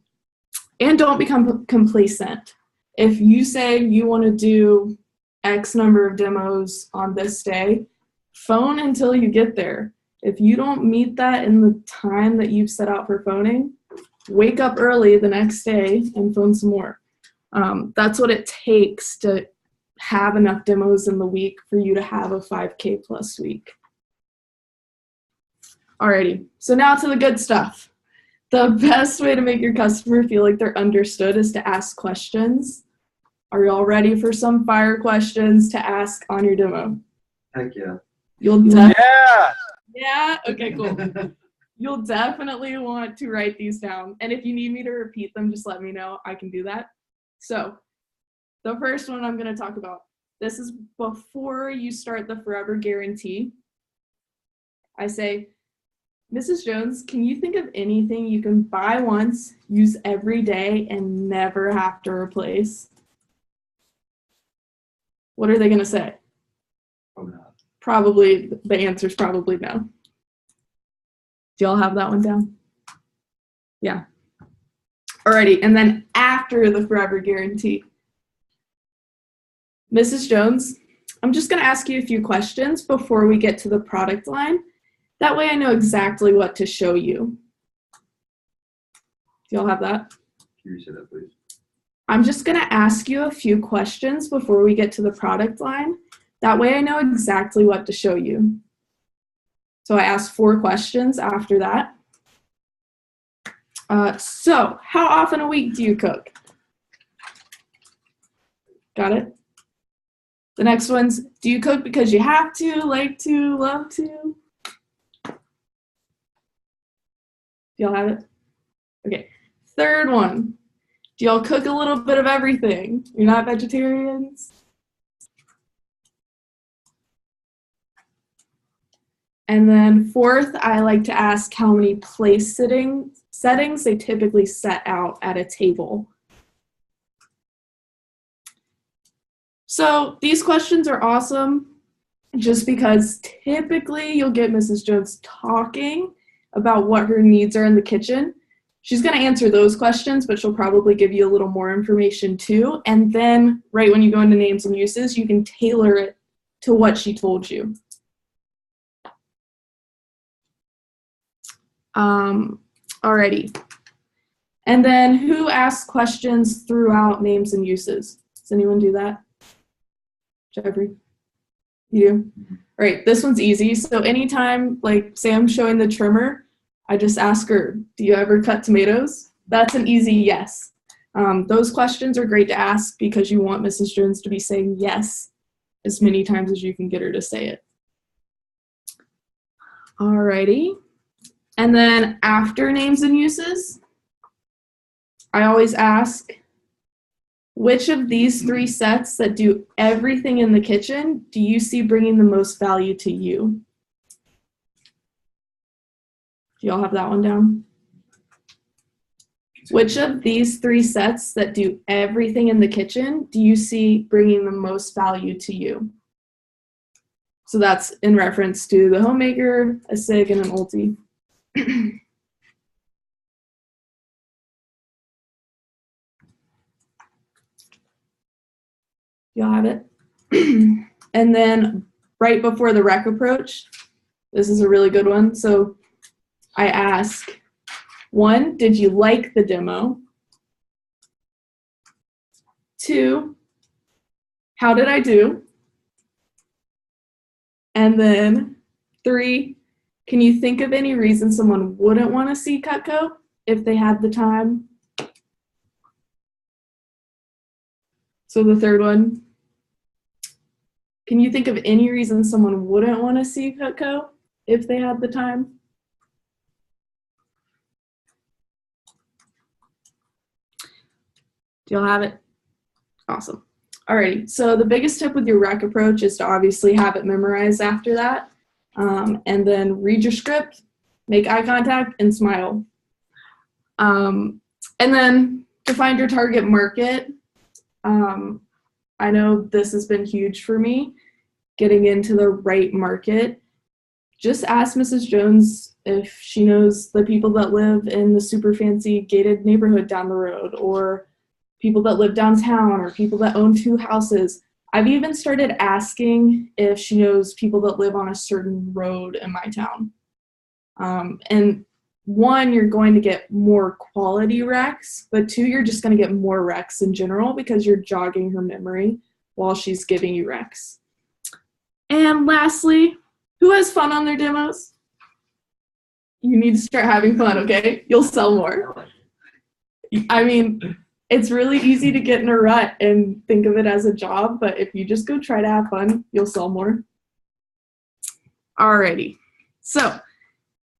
don't become complacent. If you say you want to do X number of demos on this day, phone until you get there. If you don't meet that in the time that you've set out for phoning, wake up early the next day and phone some more. That's what it takes to have enough demos in the week for you to have a 5K plus week. Alrighty, so now to the good stuff. The best way to make your customer feel like they're understood is to ask questions. Are you all ready for some fire questions to ask on your demo? Heck yeah. Yeah? Okay, cool. You'll definitely want to write these down. And if you need me to repeat them, just let me know. I can do that. So the first one I'm going to talk about, this is before you start the forever guarantee. I say, Mrs. Jones, can you think of anything you can buy once, use every day, and never have to replace? What are they going to say? Probably not. Probably, the answer is probably no. Do y'all have that one down? Yeah. Alrighty, and then after the forever guarantee. Mrs. Jones, I'm just going to ask you a few questions before we get to the product line. That way I know exactly what to show you. Do y'all have that? Can you say that, please? I'm just going to ask you a few questions before we get to the product line. That way I know exactly what to show you. So I asked 4 questions after that. So how often a week do you cook? Got it? The next one's, do you cook because you have to, like to, love to? Do y'all have it? Okay. Third one, do y'all cook a little bit of everything? You're not vegetarians? And then fourth, I like to ask how many place settings they typically set out at a table. So these questions are awesome just because typically you'll get Mrs. Jones talking about what her needs are in the kitchen. She's going to answer those questions, but she'll probably give you a little more information too. And then right when you go into names and uses, you can tailor it to what she told you. Alrighty. And then who asks questions throughout names and uses? Does anyone do that? Jeffrey? You do? All right, this one's easy. So anytime, like, say I'm showing the trimmer, I just ask her, do you ever cut tomatoes? That's an easy yes. Those questions are great to ask because you want Mrs. Jones to be saying yes as many times as you can get her to say it. Alrighty. And then after names and uses, I always ask, which of these 3 sets that do everything in the kitchen do you see bringing the most value to you? Do y'all have that one down? Which of these 3 sets that do everything in the kitchen do you see bringing the most value to you? So that's in reference to the homemaker, a SIG, and an ulti. Y'all have it? And then right before the rec approach, this is a really good one. So I ask, 1, did you like the demo? 2, how did I do? And then 3, can you think of any reason someone wouldn't want to see Cutco if they had the time? So the third one, can you think of any reason someone wouldn't want to see Cutco if they had the time? Do y'all have it? Awesome. Alrighty, so the biggest tip with your rec approach is to obviously have it memorized after that, and then read your script, make eye contact, and smile. And then to find your target market, I know this has been huge for me, getting into the right market. Just ask Mrs. Jones if she knows the people that live in the super fancy gated neighborhood down the road, or people that live downtown, or people that own 2 houses. I've even started asking if she knows people that live on a certain road in my town. And 1, you're going to get more quality recs, but 2, you're just going to get more recs in general because you're jogging her memory while she's giving you recs. And lastly, who has fun on their demos? You need to start having fun, okay? You'll sell more. I mean, it's really easy to get in a rut and think of it as a job, but if you just go try to have fun, you'll sell more. Alrighty, so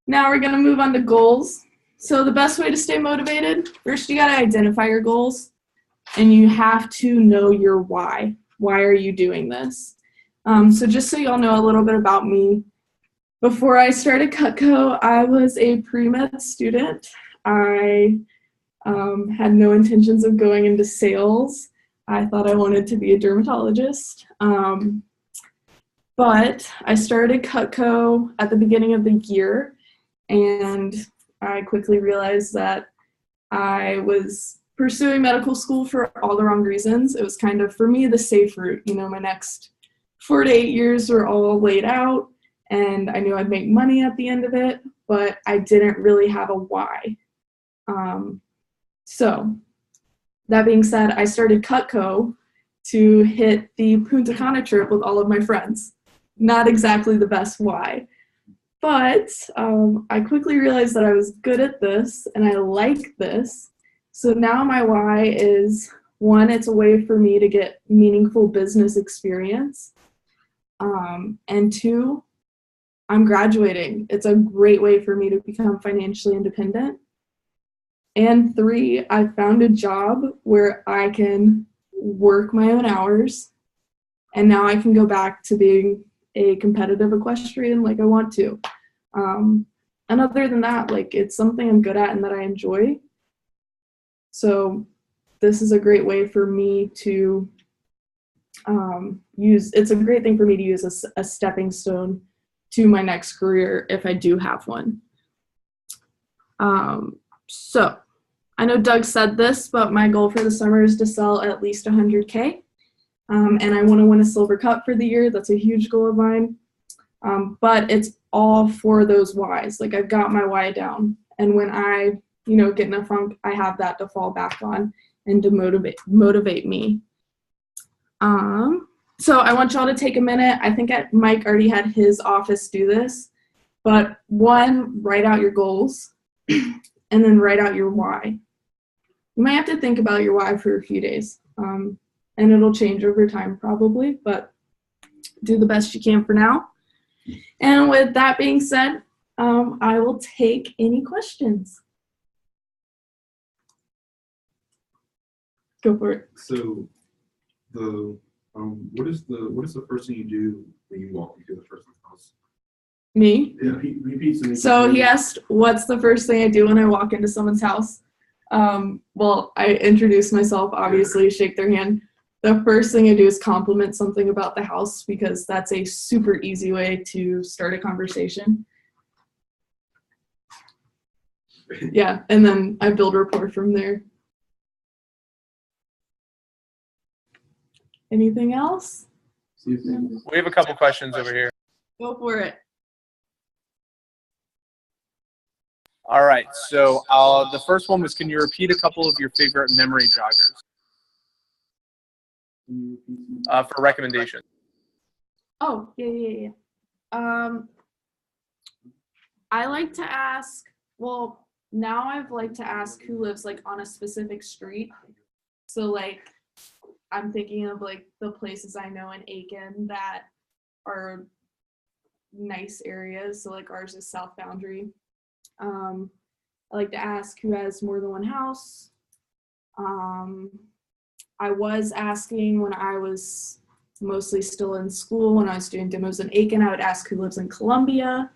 now we're gonna move on to goals. So the best way to stay motivated, first you gotta identify your goals, and you have to know your why. Why are you doing this? So just so y'all know a little bit about me, before I started Cutco, I was a pre-med student. I had no intentions of going into sales. I thought I wanted to be a dermatologist. But I started Cutco at the beginning of the year, and I quickly realized that I was pursuing medical school for all the wrong reasons. It was kind of, for me, the safe route. You know, my next 4 to 8 years were all laid out, and I knew I'd make money at the end of it, but I didn't really have a why. So that being said, I started Cutco to hit the Punta Cana trip with all of my friends. Not exactly the best why, but I quickly realized that I was good at this and I like this. So now my why is, 1, it's a way for me to get meaningful business experience. And 2, I'm graduating. It's a great way for me to become financially independent. And 3, I found a job where I can work my own hours, and now I can go back to being a competitive equestrian like I want to. And other than that, like, it's something I'm good at and that I enjoy. So this is a great way for me to it's a great thing for me to use as a stepping stone to my next career if I do have one. So I know Doug said this, but my goal for the summer is to sell at least 100K. And I want to win a silver cup for the year. That's a huge goal of mine. But it's all for those whys. Like, I've got my why down. And when I, get in a funk, I have that to fall back on and to motivate me. So I want y'all to take a minute. I think Mike already had his office do this. But 1, write out your goals, and then write out your why. You might have to think about your why for a few days, and it'll change over time probably, but do the best you can for now. And with that being said, I will take any questions. Go for it. So, what is the first thing you do when you walk into the person's house? Me? Yeah. Repeat something. So he asked, what's the first thing I do when I walk into someone's house? Well, I introduce myself, obviously, shake their hand. The first thing I do is compliment something about the house because that's a super easy way to start a conversation. Yeah, and then I build rapport from there. Anything else? We have a couple questions over here. Go for it. All right, so the first one was, can you repeat a couple of your favorite memory joggers for recommendation? Oh, yeah. I like to ask, well, now I've liked to ask who lives like on a specific street. So like, I'm thinking of like the places I know in Aiken that are nice areas. So like ours is South Boundary. I like to ask who has more than one house. I was asking when I was mostly still in school, when I was doing demos in Aiken, I would ask who lives in Columbia.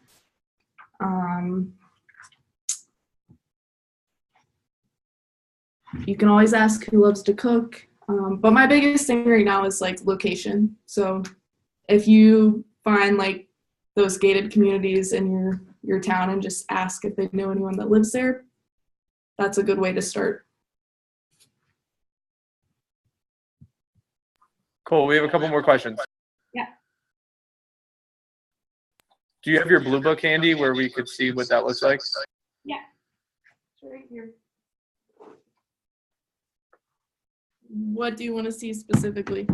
You can always ask who loves to cook. But my biggest thing right now is like location. So if you find like those gated communities in your town and just ask if they know anyone that lives there, that's a good way to start. Cool, we have a couple more questions. Yeah. Do you have your blue book handy where we could see what that looks like? Yeah, it's right here. What do you want to see specifically?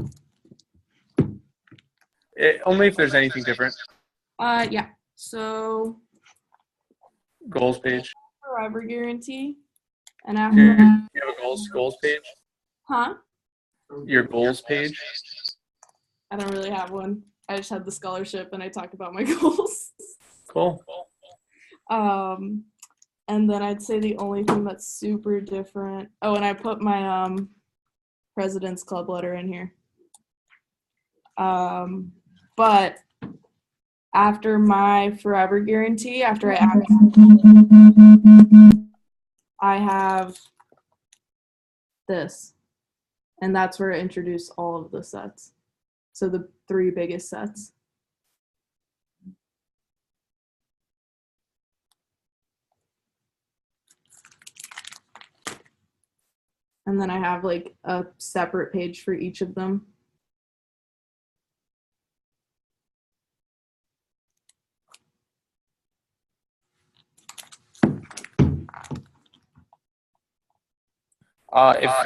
Only if there's anything different. Yeah, so Goals page. Forever guarantee. And Do after you have a goals page? Huh? Your goals page? I don't really have one. I just had the scholarship and I talked about my goals. Cool. And then I'd say the only thing that's super different. Oh, and I put my President's Club letter in here. But after my forever guarantee, after I act, I have this. And that's where I introduce all of the sets. So the 3 biggest sets. And then I have like a separate page for each of them.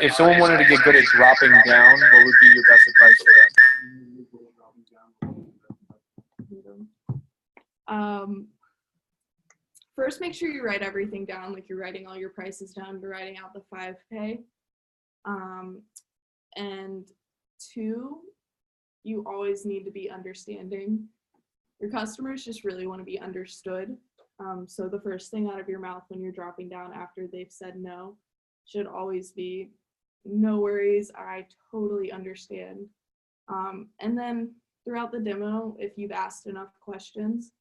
If someone wanted to get good at dropping down, what would be your best advice for them? First, make sure you write everything down, like you're writing all your prices down, you're writing out the 5 pay. And 2, you always need to be understanding. Your customers just really want to be understood. So the first thing out of your mouth when you're dropping down after they've said no should always be, no worries, I totally understand. And then throughout the demo, if you've asked enough questions,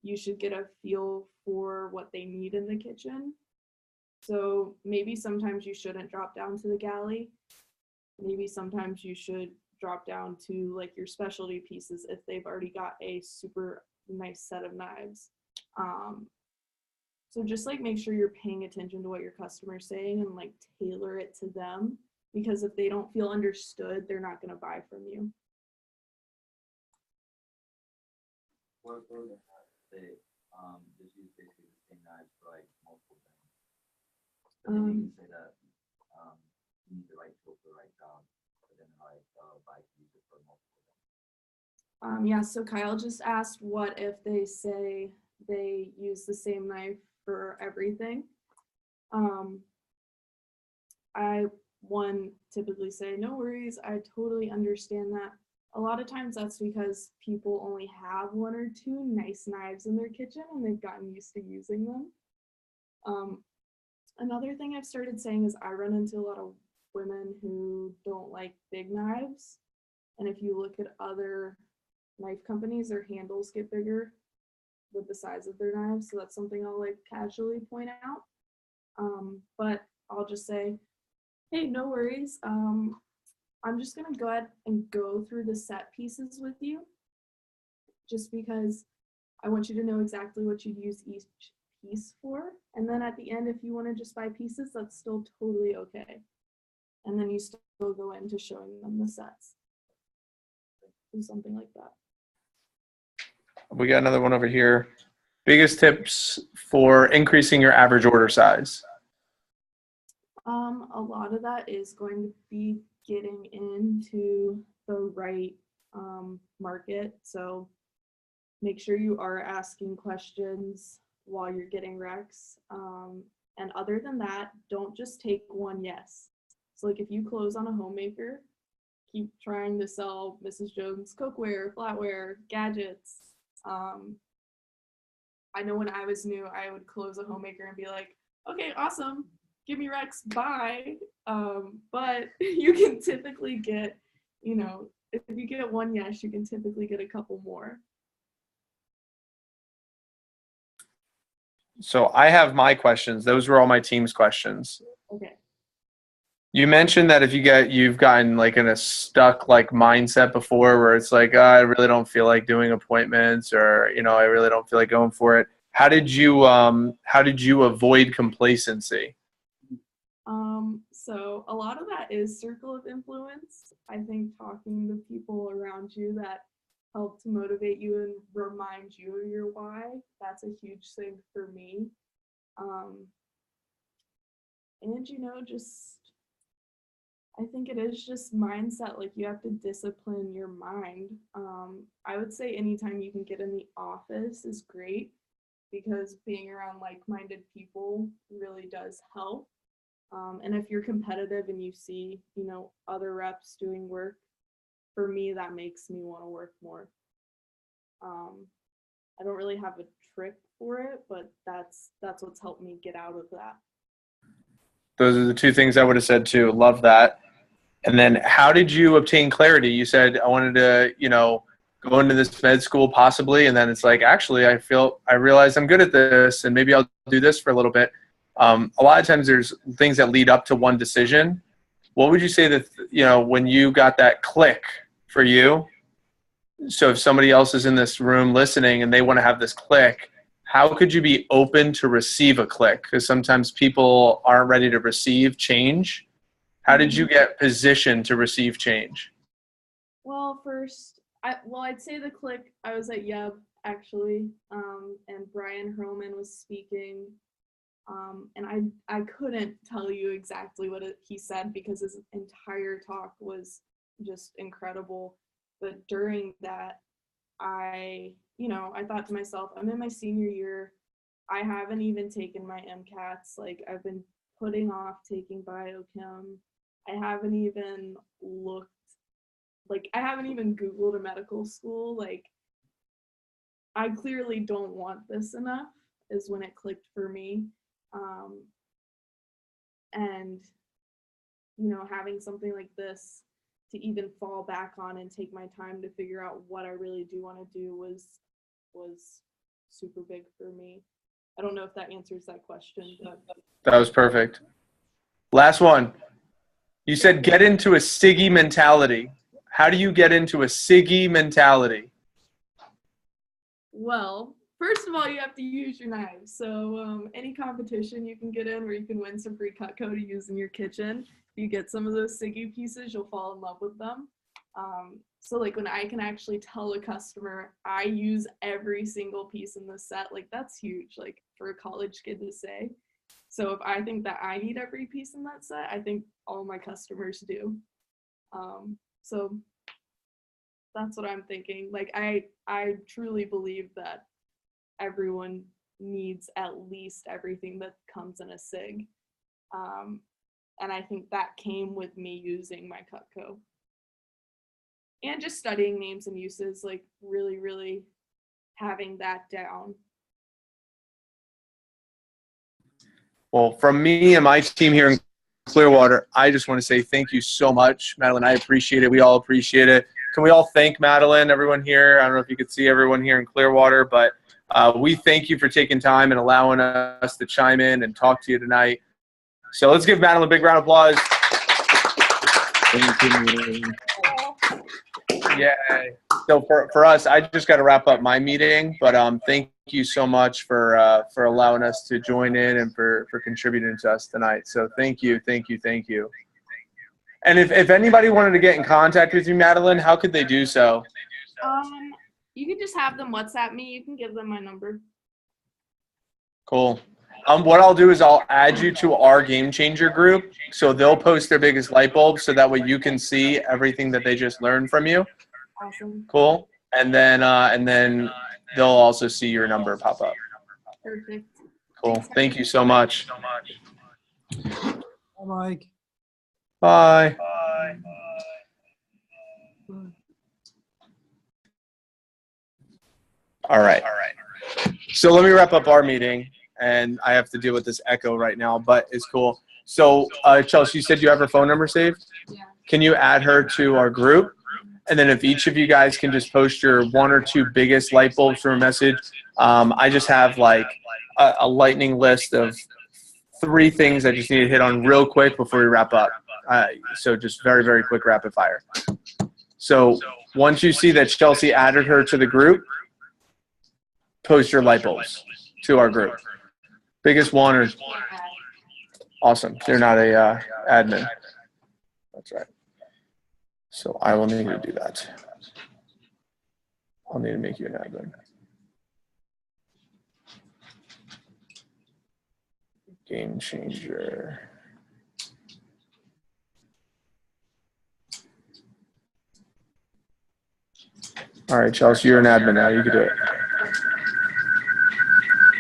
you should get a feel for what they need in the kitchen. So maybe sometimes you shouldn't drop down to the galley. Maybe sometimes you should drop down to like your specialty pieces if they've already got a super nice set of knives. So just like make sure you're paying attention to what your customer's saying and like tailor it to them, because if they don't feel understood, they're not going to buy from you. What if they just use basically the same knives for like multiple things? But then you can say that you need the right tool for the right job, but then like buy to use it for multiple things. Yeah, so Kyle just asked what if they say they use the same knife for everything. I typically say, no worries, I totally understand that. a lot of times that's because people only have 1 or 2 nice knives in their kitchen and they've gotten used to using them. Another thing I've started saying is I run into a lot of women who don't like big knives. And if you look at other knife companies, their handles get bigger with the size of their knives. So that's something I'll like casually point out. But I'll just say, hey, no worries. I'm just gonna go ahead and go through the set pieces with you, just because I want you to know exactly what you'd use each piece for. And then at the end, if you want to just buy pieces, that's still totally okay. And then you still go into showing them the sets. Do something like that. We got another one over here. Biggest tips for increasing your average order size? A lot of that is going to be getting into the right market. So make sure you are asking questions while you're getting recs. And other than that, don't just take one yes. So like if you close on a homemaker, keep trying to sell Mrs. Jones cookware, flatware, gadgets. I know when I was new, I would close a homemaker and be like, okay, awesome, give me recs, bye. But you can typically get, you know, if you get one yes, you can typically get a couple more. So I have my questions. Those were all my team's questions. Okay. You mentioned that if you've gotten like in a stuck like mindset before where it's like, I really don't feel like doing appointments, or, you know, I really don't feel like going for it. How did you avoid complacency? So a lot of that is circle of influence. I think talking to people around you that help to motivate you and remind you of your why, that's a huge thing for me. And, you know, just, I think it is just mindset. Like you have to discipline your mind. I would say anytime you can get in the office is great, because being around like-minded people really does help. And if you're competitive and you see, you know, other reps doing work, for me, that makes me want to work more. I don't really have a trick for it, but that's what's helped me get out of that. Those are the two things I would have said too. Love that. And then how did you obtain clarity? You said, I wanted to, you know, go into this med school possibly. And then it's like, actually, I realize I'm good at this and maybe I'll do this for a little bit. A lot of times there's things that lead up to one decision. What would you say that, you know, when you got that click for you? So if somebody else is in this room listening and they want to have this click, how could you be open to receive a click? Because sometimes people aren't ready to receive change. How did you get positioned to receive change? Well, first, I'd say the click, I was at Yub actually, and Brian Hurlman was speaking. And I couldn't tell you exactly what he said because his entire talk was just incredible. But during that, I thought to myself, I'm in my senior year. I haven't even taken my MCATs. Like, I've been putting off taking biochem. I haven't even Googled a medical school. Like, I clearly don't want this enough, is when it clicked for me. And, you know, having something like this to even fall back on and take my time to figure out what I really do want to do was super big for me. I don't know if that answers that question, but That was perfect. Last one. You said get into a Siggy mentality. How do you get into a Siggy mentality? well, first of all, you have to use your knives. So any competition you can get in where you can win some free Cutco to use in your kitchen, if you get some of those Siggy pieces, you'll fall in love with them. So like when I can actually tell a customer I use every single piece in the set, like that's huge, like for a college kid to say. So if I think that I need every piece in that set, I think all my customers do. So that's what I'm thinking. Like I truly believe that everyone needs at least everything that comes in a SIG. And I think that came with me using my Cutco. and just studying names and uses, like really, really having that down. Well, from me and my team here in Clearwater, I just want to say thank you so much, Madeline. I appreciate it. We all appreciate it. Can we all thank Madeline, everyone here? I don't know if you could see everyone here in Clearwater, but we thank you for taking time and allowing us to chime in and talk to you tonight. So let's give Madeline a big round of applause. Thank you. Yeah. So for us, I just got to wrap up my meeting, but thank you so much for allowing us to join in and for contributing to us tonight. So thank you. And if anybody wanted to get in contact with you, Madeline, how could they do so? You can just have them WhatsApp me. You can give them my number. Cool. What I'll do is I'll add you to our Game Changer group, so they'll post their biggest light bulb, so that way you can see everything that they just learned from you. Awesome. Cool. And then they'll also see your number pop up. Perfect. Cool. Thank you so much. Bye, Mike. Bye. All right. So let me wrap up our meeting, and I have to deal with this echo right now, but it's cool. So Chelsea, you said you have her phone number saved? Yeah. Can you add her to our group? And then if each of you guys can just post your 1 or 2 biggest light bulbs for a message. I just have like a lightning list of 3 things I just need to hit on real quick before we wrap up. So just very, very quick rapid fire. So once you see that Chelsea added her to the group, post your light bulbs to our group. Biggest one or awesome. You're not a admin. That's right. So I will need to do that. I'll need to make you an admin. Game Changer. All right, Chelsea, you're an admin now. You can do it.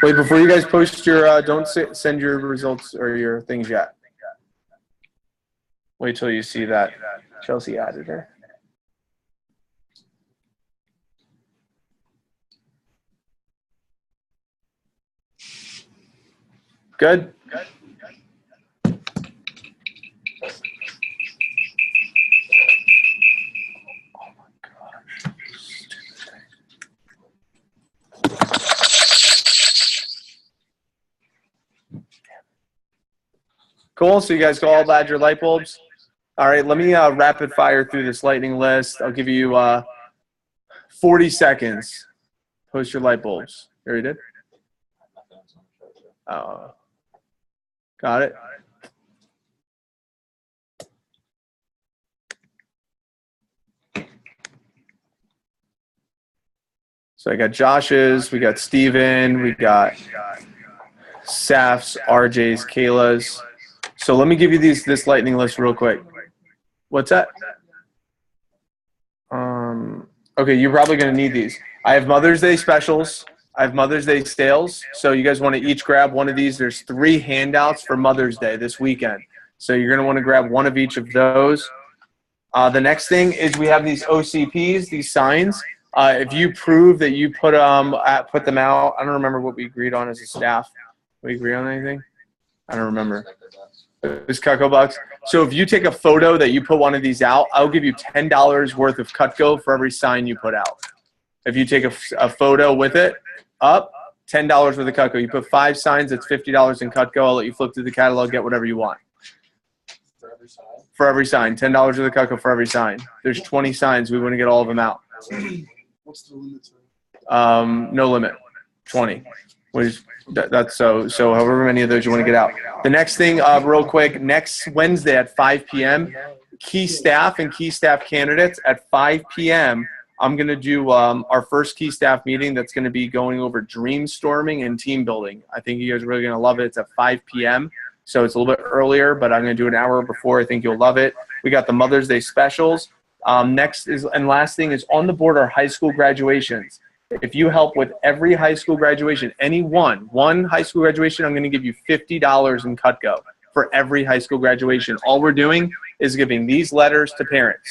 Wait, before you guys post your, don't send your results or your things yet. Wait till you see that Chelsea added her. Good? Cool, so you guys go all add your light bulbs. All right, let me rapid fire through this lightning list. I'll give you 40 seconds. Post your light bulbs. You already did? Got it? So I got Josh's, we got Steven, we got Saf's, RJ's, Kayla's. So let me give you this lightning list real quick. What's that? Okay, you're probably going to need these. I have Mother's Day specials. I have Mother's Day sales. So you guys want to each grab one of these. There's 3 handouts for Mother's Day this weekend. So you're going to want to grab one of each of those. The next thing is we have these OCPs, these signs. If you prove that you put them out, I don't remember what we agreed on as a staff. Did we agree on anything? I don't remember. It was Cutco bucks. So if you take a photo that you put one of these out, I'll give you $10 worth of Cutco for every sign you put out. If you take a photo with it up, $10 worth of Cutco. You put 5 signs, it's $50 in Cutco. I'll let you flip through the catalog, get whatever you want. For every sign, $10 worth of Cutco for every sign. There's 20 signs. We want to get all of them out. What's the limit? No limit. 20. That's so however many of those you want to get out. The next thing, real quick, next Wednesday at 5 p.m., key staff and key staff candidates at 5 p.m., I'm going to do our first key staff meeting that's going to be going over dreamstorming and team building. I think you guys are really going to love it. It's at 5 p.m., so it's a little bit earlier, but I'm going to do an hour before. I think you'll love it. We got the Mother's Day specials. Next is, and last thing is on the board are high school graduations. If you help with every high school graduation, one high school graduation, I'm going to give you $50 in Cutco for every high school graduation. All we're doing is giving these letters to parents.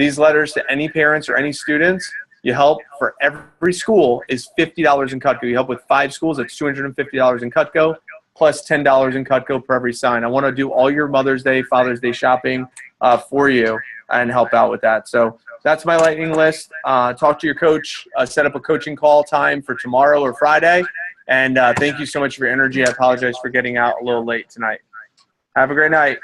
these letters to any parents or any students. You help for every school is $50 in Cutco. You help with 5 schools, that's $250 in Cutco, plus $10 in Cutco per every sign. I want to do all your Mother's Day, Father's Day shopping for you and help out with that. So that's my lightning list. Talk to your coach, set up a coaching call time for tomorrow or Friday. And thank you so much for your energy. I apologize for getting out a little late tonight. Have a great night.